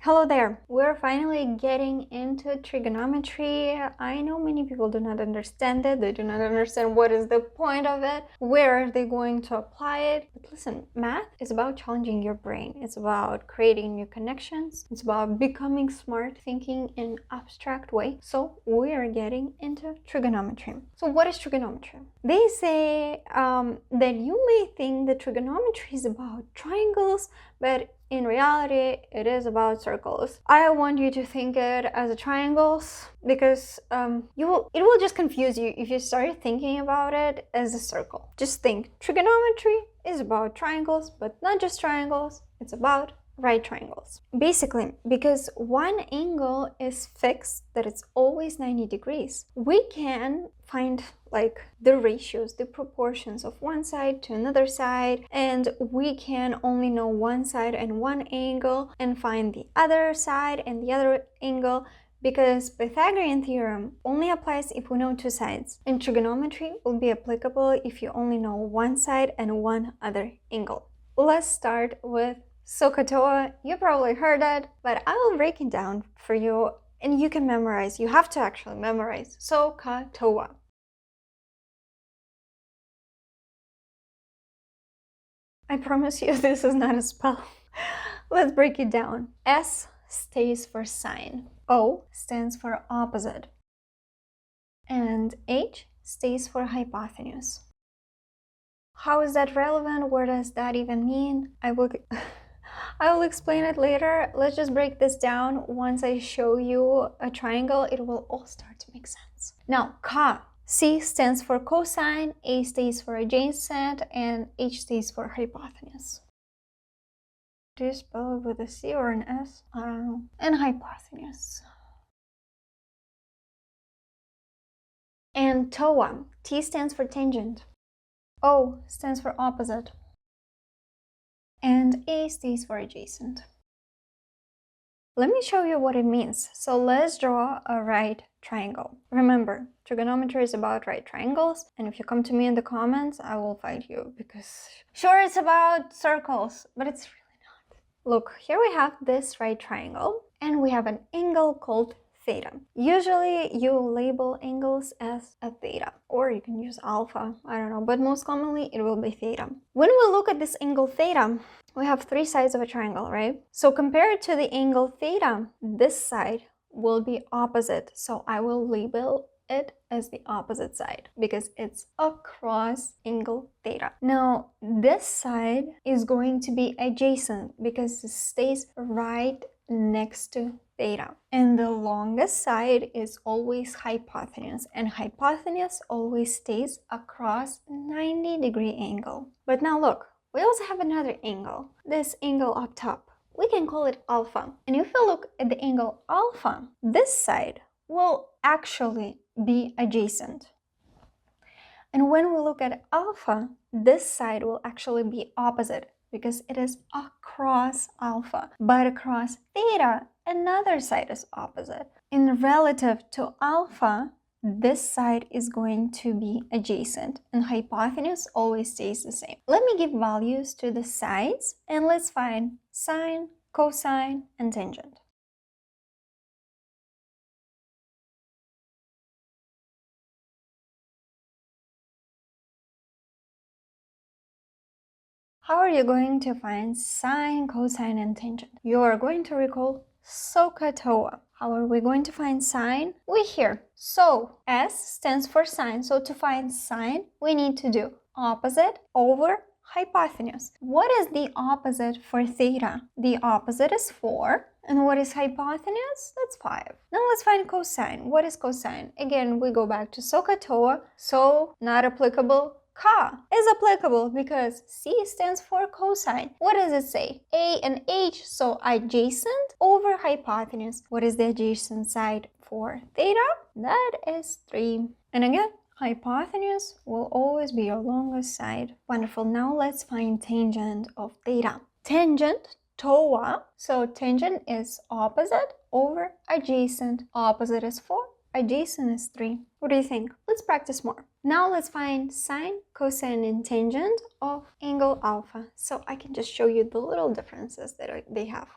Hello there! We're finally getting into trigonometry. I know many people do not understand it. They do not understand what is the point of it, where are they going to apply it. But listen, math is about challenging your brain. It's about creating new connections. It's about becoming smart, thinking in abstract way. So we are getting into trigonometry. So what is trigonometry? They say that you may think that trigonometry is about triangles, but in reality, it is about circles. I want you to think it as a triangles because it will just confuse you if you start thinking about it as a circle. Just think trigonometry is about triangles, but not just triangles. It's about right triangles. Basically, because one angle is fixed, that it's always 90 degrees, we can find like the ratios, the proportions of one side to another side, and we can only know one side and one angle and find the other side and the other angle, because Pythagorean theorem only applies if we know two sides, and trigonometry will be applicable if you only know one side and one other angle. Let's start with SOH-CAH-TOA. You probably heard it, but I will break it down for you and you can memorize. You have to actually memorize SOH-CAH-TOA. I promise you this is not a spell. Let's break it down. S stands for sine, O stands for opposite, and H stands for hypotenuse. How is that relevant? What does that even mean? I will explain it later. Let's just break this down. Once I show you a triangle, it will all start to make sense. Now, CA. C stands for cosine, A stands for adjacent, and H stands for hypotenuse. Do you spell it with a C or an S? I don't know. And hypotenuse. And TOA. T stands for tangent. O stands for opposite. And A stands for adjacent. Let me show you what it means. So let's draw a right triangle. Remember, trigonometry is about right triangles, and if you come to me in the comments, I will fight you because sure, it's about circles, but it's really not. Look, here we have this right triangle, and we have an angle called theta. Usually you label angles as a theta, or you can use alpha, I don't know, but most commonly it will be theta. When we look at this angle theta, we have three sides of a triangle, right? So compared to the angle theta, this side will be opposite. So I will label it as the opposite side because it's across angle theta. Now, this side is going to be adjacent because it stays right next to theta. And the longest side is always hypotenuse, and hypotenuse always stays across 90-degree angle. But now look, we also have another angle, this angle up top. We can call it alpha. And if you look at the angle alpha, this side will actually be adjacent. And when we look at alpha, this side will actually be opposite because it is across alpha. But across theta, another side is opposite. And relative to alpha, this side is going to be adjacent, and hypotenuse always stays the same. Let me give values to the sides, and let's find sine, cosine, and tangent. How are you going to find sine, cosine, and tangent? You are going to recall SOH-CAH-TOA. How are we going to find sine? We here. So S stands for sine. So to find sine, we need to do opposite over hypotenuse. What is the opposite for theta? The opposite is 4. And what is hypotenuse? That's 5. Now let's find cosine. What is cosine? Again, we go back to SOH-CAH-TOA. So not applicable. CA is applicable because C stands for cosine. What does it say? A and H, so adjacent over hypotenuse. What is the adjacent side for theta? That is 3. And again, hypotenuse will always be your longest side. Wonderful. Now let's find tangent of theta. Tangent, TOA. So tangent is opposite over adjacent. Opposite is 4. Adjacent is 3. What do you think? Let's practice more. Now let's find sine, cosine, and tangent of angle alpha. So I can just show you the little differences that they have.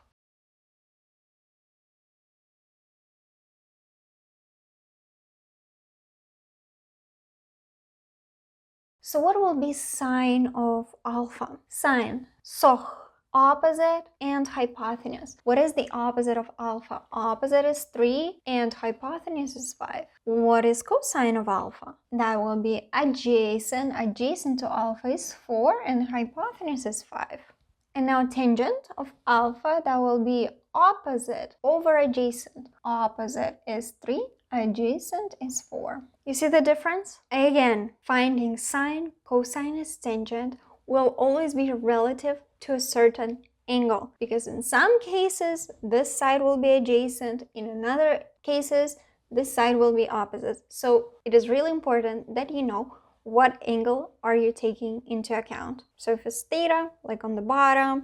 So what will be sine of alpha? Sine, SOH, opposite and hypotenuse. What is the opposite of alpha? Opposite is 3 and hypotenuse is 5. What is cosine of alpha? That will be adjacent. Adjacent to alpha is 4 and hypotenuse is 5. And now tangent of alpha, that will be opposite over adjacent. Opposite is 3, adjacent is 4. You see the difference? Again, finding sine, cosine, tangent will always be relative to a certain angle, because in some cases this side will be adjacent, in another cases this side will be opposite. So it is really important that you know what angle are you taking into account. So if it's theta, like on the bottom,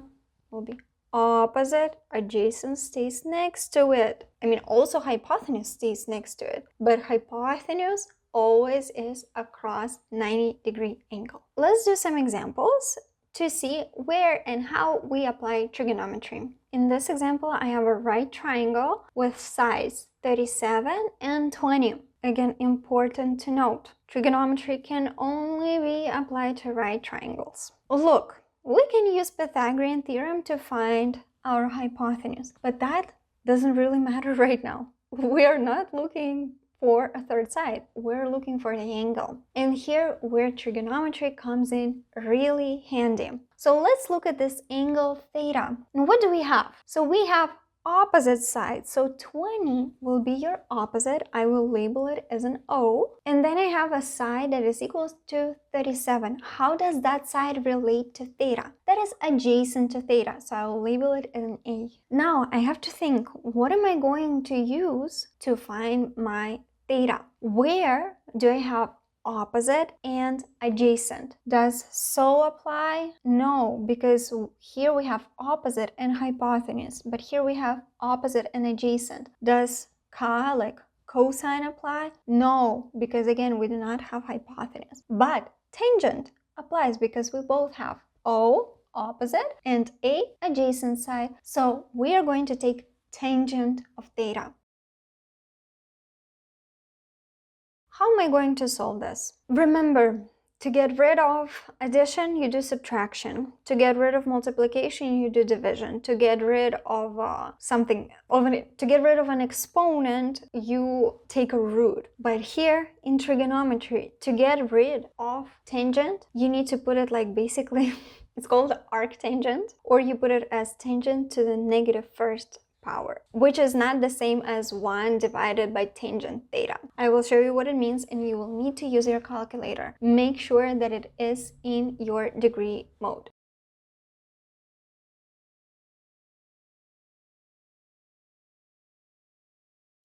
will be opposite, adjacent stays next to it. I mean, also hypotenuse stays next to it, but hypotenuse always is across 90-degree angle. Let's do some examples to see where and how we apply trigonometry. In this example, I have a right triangle with sides 37 and 20. Again, important to note, trigonometry can only be applied to right triangles. Look, we can use Pythagorean theorem to find our hypotenuse, but that doesn't really matter right now. We are not looking for a third side, we're looking for the angle. And here where trigonometry comes in really handy. So let's look at this angle theta. And what do we have? So we have opposite sides. So 20 will be your opposite. I will label it as an O. And then I have a side that is equal to 37. How does that side relate to theta? That is adjacent to theta. So I will label it as an A. Now I have to think, what am I going to use to find my theta? Where do I have opposite and adjacent? Does SO apply? No, because here we have opposite and hypotenuse, but here we have opposite and adjacent. Does CAH, like cosine, apply? No, because again, we do not have hypotenuse. But tangent applies because we both have O, opposite, and A, adjacent side. So we are going to take tangent of theta. How am I going to solve this? Remember, to get rid of addition, you do subtraction. To get rid of multiplication, you do division. To get rid of to get rid of an exponent, you take a root. But here in trigonometry, to get rid of tangent, you need to put it like basically, it's called arctangent, or you put it as tangent to the negative first power, which is not the same as 1 divided by tangent theta. I will show you what it means, and you will need to use your calculator. Make sure that it is in your degree mode.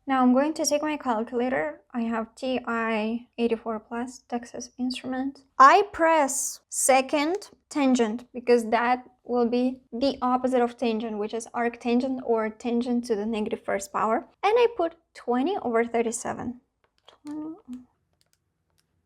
Now I'm going to take my calculator. I have TI-84 Plus, Texas Instruments. I press second tangent because that will be the opposite of tangent, which is arctangent or tangent to the negative first power. And I put 20 over 37. 20.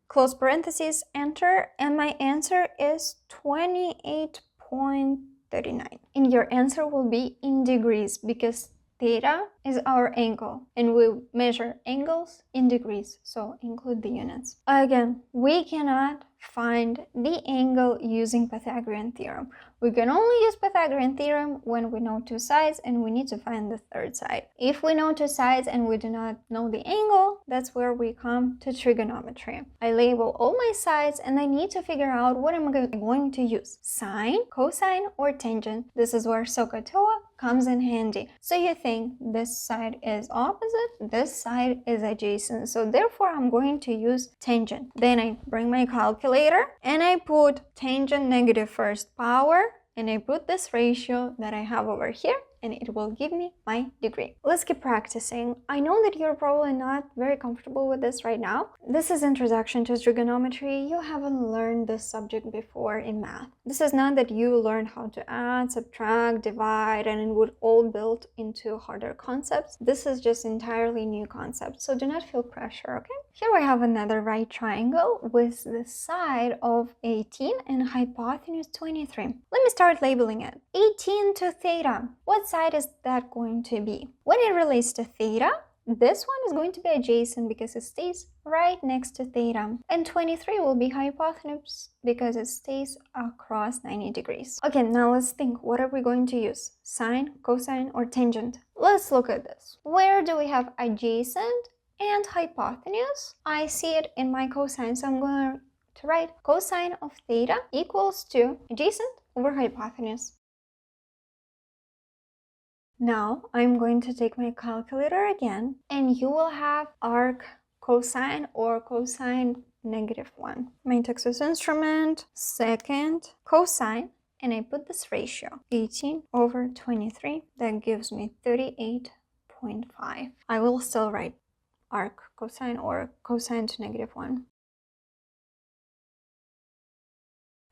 Close parentheses, enter, and my answer is 28.39. And your answer will be in degrees because theta is our angle, and we measure angles in degrees, so include the units. Again, we cannot find the angle using Pythagorean theorem. We can only use Pythagorean theorem when we know two sides and we need to find the third side. If we know two sides and we do not know the angle, that's where we come to trigonometry. I label all my sides and I need to figure out what am I going to use, sine, cosine, or tangent. This is where SOH-CAH-TOA comes in handy. So you think this side is opposite, this side is adjacent, so therefore I'm going to use tangent. Then I bring my calculator and I put tangent negative first power, and I put this ratio that I have over here, and it will give me my degree. Let's keep practicing. I know that you're probably not very comfortable with this right now. This is Introduction to Trigonometry. You haven't learned this subject before in math. This is not that you learned how to add, subtract, divide, and it would all build into harder concepts. This is just entirely new concepts, so do not feel pressure, okay? Here we have another right triangle with the side of 18 and hypotenuse 23. Let me start labeling it. 18 to theta. What side is that going to be? When it relates to theta, This one is going to be adjacent because it stays right next to theta. And 23 will be hypotenuse because it stays across 90 degrees. Okay, now let's think. What are we going to use? Sine, cosine, or tangent? Let's look at this. Where do we have adjacent and hypotenuse? I see it in my cosine, so I'm going to write cosine of theta equals to adjacent over hypotenuse. Now I'm going to take my calculator again, and you will have arc cosine or cosine -1. My Texas Instrument, second cosine, and I put this ratio 18 over 23. That gives me 38.5. I will still write arc cosine or cosine to -1.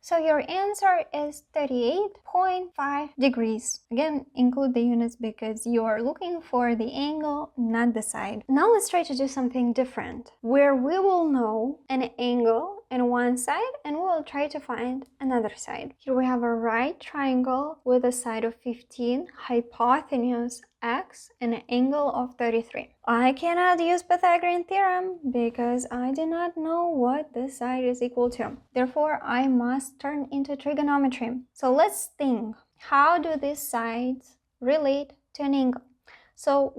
So your answer is 38.5 degrees. Again, include the units because you are looking for the angle, not the side. Now let's try to do something different, where we will know an angle in one side and we will try to find another side. Here we have a right triangle with a side of 15, hypotenuse x, and an angle of 33. I cannot use Pythagorean theorem because I do not know what this side is equal to. Therefore, I must turn into trigonometry. So let's think, how do these sides relate to an angle? So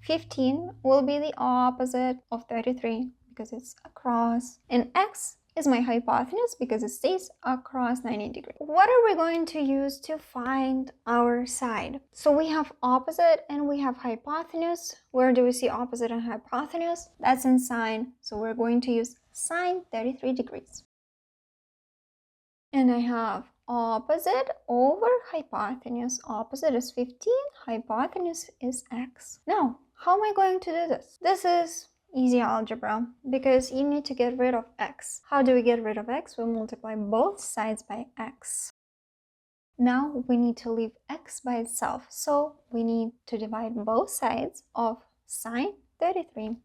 15 will be the opposite of 33 because it's across, and x is my hypotenuse because it stays across 90 degrees. What are we going to use to find our side? So we have opposite and we have hypotenuse. Where do we see opposite and hypotenuse? That's in sine. So we're going to use sine 33 degrees. And I have opposite over hypotenuse. Opposite is 15, hypotenuse is x. Now, how am I going to do this? This is easy algebra because you need to get rid of x. How do we get rid of x? We multiply both sides by x. Now we need to leave x by itself, so we need to divide both sides of sine 33.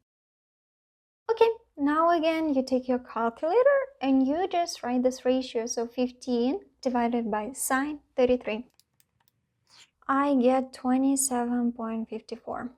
Okay, now again you take your calculator and you just write this ratio, so 15 divided by sine 33. I get 27.54.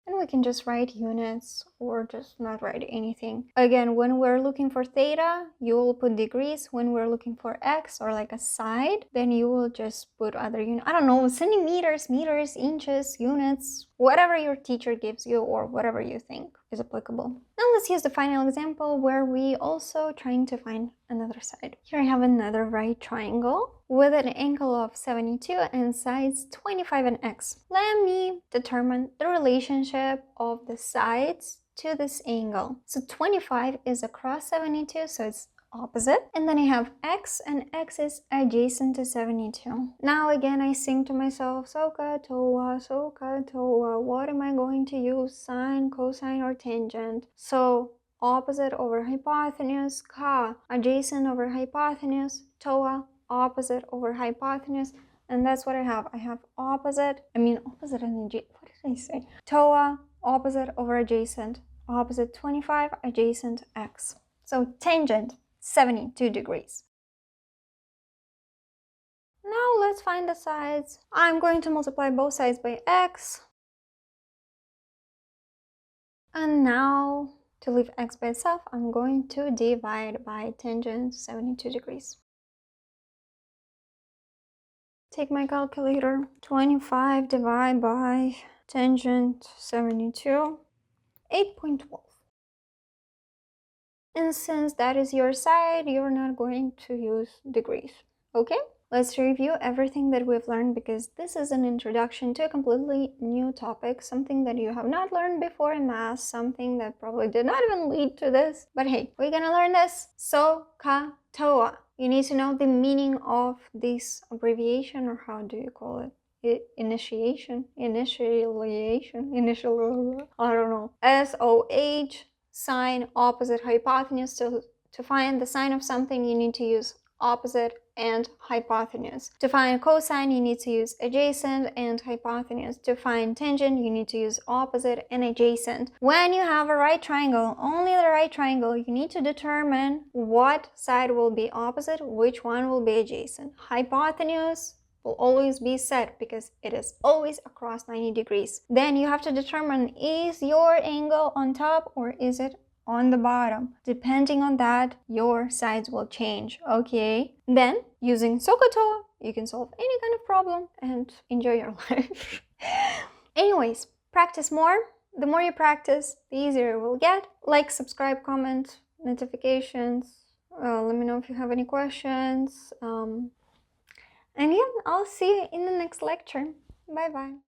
And we can just write units or just not write anything. Again, when we're looking for theta, you will put degrees. When we're looking for x or like a side, then you will just put other units. I don't know, centimeters, meters, inches, units, whatever your teacher gives you or whatever you think is applicable. Now let's use the final example where we also trying to find another side. Here I have another right triangle with an angle of 72 and sides 25 and x. Let me determine the relationship of the sides to this angle. So 25 is across 72, so it's opposite. And then I have x, and x is adjacent to 72. Now again, I think to myself, SOH-CAH-TOA, SOH-CAH-TOA, what am I going to use? Sine, cosine, or tangent? So opposite over hypotenuse, CAH, adjacent over hypotenuse, TOA, opposite over hypotenuse, and that's what I have. I have opposite and adjacent. What did I say? TOA, opposite over adjacent, opposite 25, adjacent x. So tangent 72 degrees. Now let's find the sides. I'm going to multiply both sides by x. And now to leave x by itself, I'm going to divide by tangent 72 degrees. Take my calculator, 25 divided by tangent 72, 8.12. And since that is your side, you're not going to use degrees, okay? Let's review everything that we've learned because this is an introduction to a completely new topic, something that you have not learned before in math, something that probably did not even lead to this. But hey, we're gonna learn this. SOH-CAH-TOA. You need to know the meaning of this abbreviation, or how do you call it? Initial, I don't know. SOH, sine, opposite, hypotenuse. So to find the sine of something, you need to use opposite and hypotenuse. To find cosine, you need to use adjacent and hypotenuse. To find tangent, you need to use opposite and adjacent. When you have a right triangle, only the right triangle, you need to determine what side will be opposite, which one will be adjacent. Hypotenuse will always be set because it is always across 90 degrees. Then you have to determine, is your angle on top or is it on the bottom? Depending on that, your sides will change, okay? Then, using SOH-CAH-TOA, you can solve any kind of problem and enjoy your life. Anyways, practice more. The more you practice, the easier it will get. Like, subscribe, comment, notifications. Let me know if you have any questions. And yeah, I'll see you in the next lecture. Bye bye.